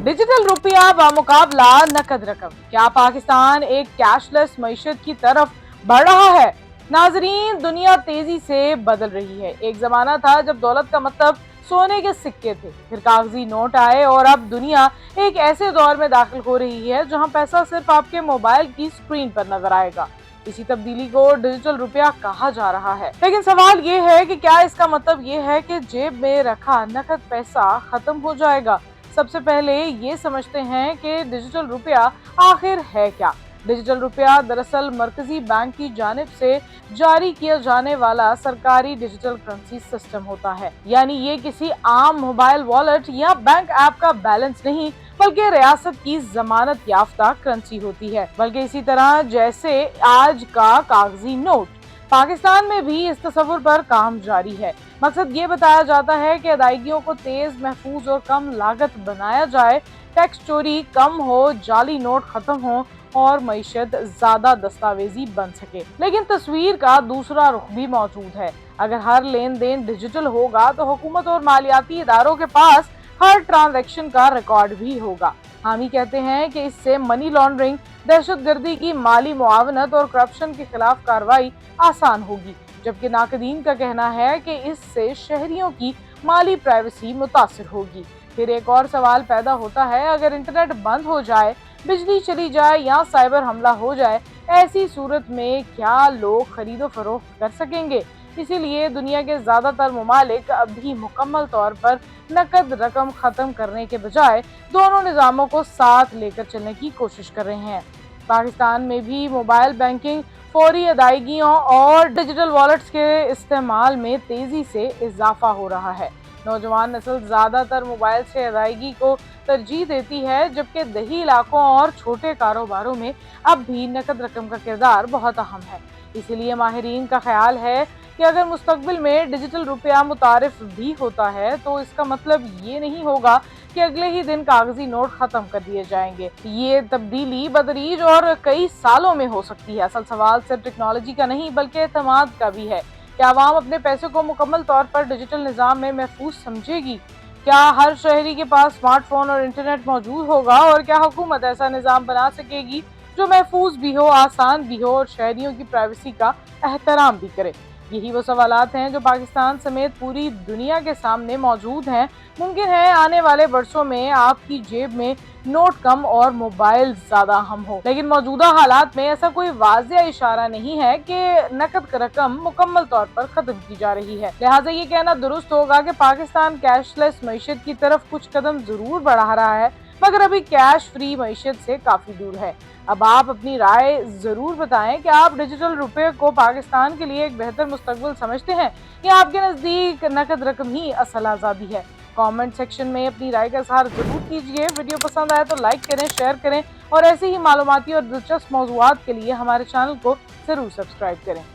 Digital रुपया बमुकाबला नकद रकम, क्या पाकिस्तान एक कैशलेस मईशत की तरफ बढ़ रहा है? नाजरीन, दुनिया तेजी से बदल रही है। एक जमाना था जब दौलत का मतलब सोने के सिक्के थे, फिर कागजी नोट आए और अब दुनिया एक ऐसे दौर में दाखिल हो रही है जहां पैसा सिर्फ आपके मोबाइल की स्क्रीन पर नजर आएगा। इसी तब्दीली को डिजिटल रुपया कहा जा रहा है। लेकिन सवाल ये है कि क्या इसका मतलब ये है कि जेब में रखा नकद पैसा खत्म हो जाएगा? सबसे पहले ये समझते हैं कि डिजिटल रुपया आखिर है क्या। डिजिटल रुपया दरअसल मरकजी बैंक की जानिब से जारी किया जाने वाला सरकारी डिजिटल करेंसी सिस्टम होता है। यानी ये किसी आम मोबाइल वॉलेट या बैंक ऐप का बैलेंस नहीं, बल्कि रियासत की जमानत याफ्ता करेंसी होती है। बल्कि इसी तरह जैसे आज का कागजी नोट, पाकिस्तान में भी इस तस्वुर पर काम जारी है। मकसद ये बताया जाता है कि अदायगियों को तेज, महफूज और कम लागत बनाया जाए, टैक्स चोरी कम हो, जाली नोट खत्म हो और मईशत ज्यादा दस्तावेजी बन सके। लेकिन तस्वीर का दूसरा रुख भी मौजूद है। अगर हर लेन देन डिजिटल होगा तो हुकूमत और मालियाती इदारों के पास हर ट्रांजैक्शन का रिकॉर्ड भी होगा। हामी कहते हैं कि इससे मनी लॉन्ड्रिंग, दहशतगर्दी की माली मुआवनत और करप्शन के खिलाफ कार्रवाई आसान होगी, जबकि नाकदीन का कहना है कि इससे शहरियों की माली प्राइवेसी मुतासिर होगी। फिर एक और सवाल पैदा होता है, अगर इंटरनेट बंद हो जाए, बिजली चली जाए या साइबर हमला हो जाए, ऐसी सूरत में क्या लोग खरीदो फरोख्त कर सकेंगे? इसीलिए दुनिया के ज्यादातर ममालिक अभी मुकम्मल तौर पर नकद रकम खत्म करने के बजाय दोनों निज़ामों को साथ लेकर चलने की कोशिश कर रहे हैं। पाकिस्तान में भी मोबाइल बैंकिंग, फौरी अदायगियों और डिजिटल वॉलेट्स के इस्तेमाल में तेजी से इजाफा हो रहा है। नौजवान नस्ल ज्यादातर मोबाइल से अदायगी को तरजीह देती है, जबकि देही इलाकों और छोटे कारोबारों में अब भी नकद रकम का किरदार बहुत अहम है। इसीलिए माहिरीन का ख्याल है कि अगर मुस्तकबिल में डिजिटल रुपया मुतारिफ भी होता है तो इसका मतलब ये नहीं होगा कि अगले ही दिन कागजी नोट खत्म कर दिए जाएंगे। ये तब्दीली बदरीज और कई सालों में हो सकती है। असल सवाल सिर्फ टेक्नोलॉजी का नहीं बल्कि एतमाद का भी है। क्या आवाम अपने पैसे को मुकम्मल तौर पर डिजिटल निज़ाम में महफूज समझेगी? क्या हर शहरी के पास स्मार्टफोन और इंटरनेट मौजूद होगा? और क्या हुकूमत ऐसा निज़ाम बना सकेगी जो महफूज भी हो, आसान भी हो और शहरियों की प्राइवेसी का एहतराम भी करे? यही वो सवालात हैं जो पाकिस्तान समेत पूरी दुनिया के सामने मौजूद हैं। मुमकिन है आने वाले वर्षों में आपकी जेब में नोट कम और मोबाइल ज्यादा अहम हो, लेकिन मौजूदा हालात में ऐसा कोई वाज़ेह इशारा नहीं है कि नकद रकम मुकम्मल तौर पर खत्म की जा रही है। लिहाजा ये कहना दुरुस्त होगा कि पाकिस्तान कैशलेस मईशत की तरफ कुछ कदम जरूर बढ़ा रहा है, मगर अभी कैश फ्री मईशत से काफी दूर है। अब आप अपनी राय जरूर बताएं कि आप डिजिटल रुपए को पाकिस्तान के लिए एक बेहतर मुस्तकबिल समझते हैं या आपके नजदीक नकद रकम ही असल आज़ादी है। कमेंट सेक्शन में अपनी राय का इजहार जरूर कीजिए। वीडियो पसंद आए तो लाइक करें, शेयर करें और ऐसे ही मालूमाती और दिलचस्प मौज़ूआत के लिए हमारे चैनल को जरूर सब्सक्राइब करें।